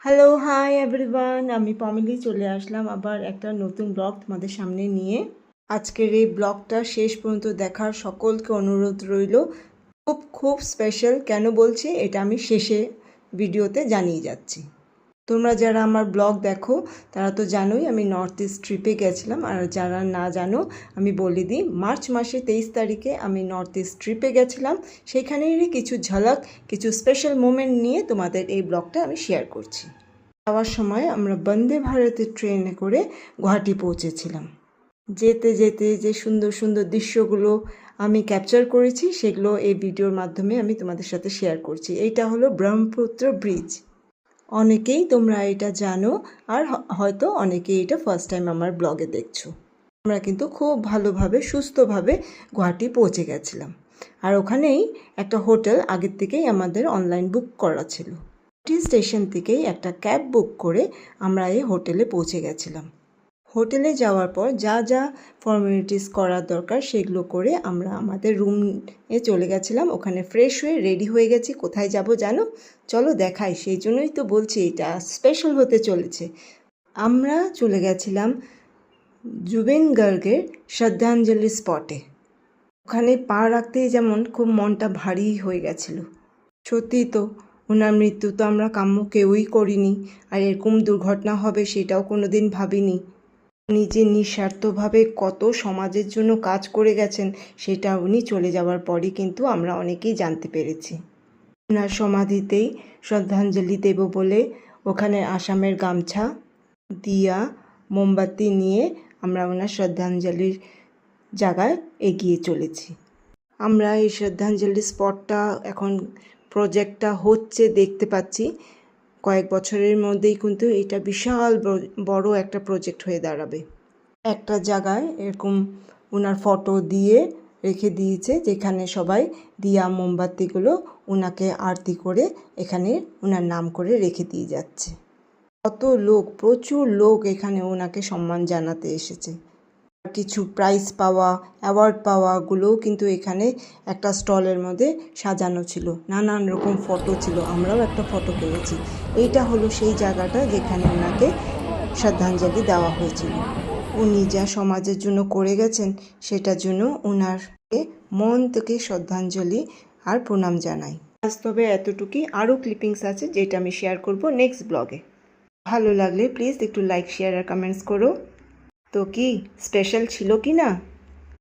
Hello, hi everyone. আমি পমিলি চলে আসলাম আবার একটা নতুন ব্লগ তোমাদের সামনে নিয়ে। আজকের এই ব্লগটা শেষ পর্যন্ত দেখার সকলকে অনুরোধ রইল। খুব খুব স্পেশাল। কেন বলছি এটা আমি শেষে ভিডিওতে জানিয়ে যাচ্ছি। তোমরা যারা আমার ব্লগ দেখো তারা তো জানোই আমি নর্থ ইস্ট ট্রিপে গেছিলাম। আর যারা না জানো আমি বলে দিই, মার্চ মাসে 23 তারিখে আমি নর্থ ইস্ট ট্রিপে গেছিলাম। সেখানেরই কিছু ঝলক, কিছু স্পেশাল মোমেন্ট নিয়ে তোমাদের এই ব্লগটা আমি শেয়ার করছি। যাওয়ার সময় আমরা বন্দে ভারতের ট্রেনে করে গুয়াহাটি পৌঁছেছিলাম। যেতে যেতে যে সুন্দর সুন্দর দৃশ্যগুলো আমি ক্যাপচার করেছি সেগুলো এই ভিডিওর মাধ্যমে আমি তোমাদের সাথে শেয়ার করছি। এইটা হলো ব্রহ্মপুত্র ব্রিজ। অনেকেই তোমরা এটা জানো, আর হয়তো অনেকেই এটা ফার্স্ট টাইম আমার ব্লগে দেখছো। আমরা কিন্তু খুব ভালোভাবে সুস্থভাবে গুয়াহাটি পৌঁছে গেছিলাম। আর ওখানেই একটা হোটেল আগের থেকেই আমাদের অনলাইন বুক করা ছিল। স্টেশন থেকেই একটা ক্যাব বুক করে আমরা এই হোটেলে পৌঁছে গেছিলাম। হোটেলে যাওয়ার পর যা যা ফর্মালিটিস করার দরকার সেগুলো করে আমরা আমাদের রুমে চলে গেছিলাম। ওখানে ফ্রেশ হয়ে রেডি হয়ে গেছি। কোথায় যাব জানো? চলো দেখাই। সেই জন্যই তো বলছি এটা স্পেশাল হতে চলেছে। আমরা চলে গেছিলাম জুবিন গার্গের শ্রদ্ধাঞ্জলি স্পটে। ওখানে পা রাখতেই যেমন খুব মনটা ভারী হয়ে গেছিল। সত্যি তো, ওনার মৃত্যু তো আমরা কাম্য কেউই করিনি, আর এরকম দুর্ঘটনা হবে সেটাও কোনো দিন ভাবিনি। নিজে নিঃস্বার্থভাবে কত সমাজের জন্য কাজ করে গেছেন সেটা উনি চলে যাওয়ার পরই কিন্তু আমরা অনেকেই জানতে পেরেছি। ওনার সমাধিতেই শ্রদ্ধাঞ্জলি দেব বলে ওখানে আসামের গামছা, দিয়া, মোমবাতি নিয়ে আমরা ওনার শ্রদ্ধাঞ্জলির জায়গায় এগিয়ে চলেছি। আমরা এই শ্রদ্ধাঞ্জলি স্পটটা এখন প্রজেক্টটা হচ্ছে দেখতে পাচ্ছি। কয়েক বছরের মধ্যেই কিন্তু এটা বিশাল বড় একটা প্রজেক্ট হয়ে দাঁড়াবে। একটা জায়গায় এরকম ওনার ফটো দিয়ে রেখে দিয়েছে, যেখানে সবাই দিয়া মোমবাতিগুলো ওনাকে আরতি করে এখানে ওনার নাম করে রেখে দিয়ে যাচ্ছে। কত লোক, প্রচুর লোক এখানে ওনাকে সম্মান জানাতে এসেছে। কিছু প্রাইজ পাওয়া, অ্যাওয়ার্ড পাওয়াগুলোও কিন্তু এখানে একটা স্টলের মধ্যে সাজানো ছিল। নানান রকম ফটো ছিল, আমরাও একটা ফটো পেয়েছি। এইটা হলো সেই জায়গাটা যেখানে ওনাকে শ্রদ্ধাঞ্জলি দেওয়া হয়েছিল। উনি যা সমাজের জন্য করে গেছেন সেটার জন্য ওনারকে মন থেকে শ্রদ্ধাঞ্জলি আর প্রণাম জানাই। বাস্তবে এতটুকুই। আরও ক্লিপিংস আছে যেটা আমি শেয়ার করব নেক্সট ব্লগে। ভালো লাগলে প্লিজ একটু লাইক, শেয়ার আর কমেন্টস করো। তো কি স্পেশাল ছিল কি না?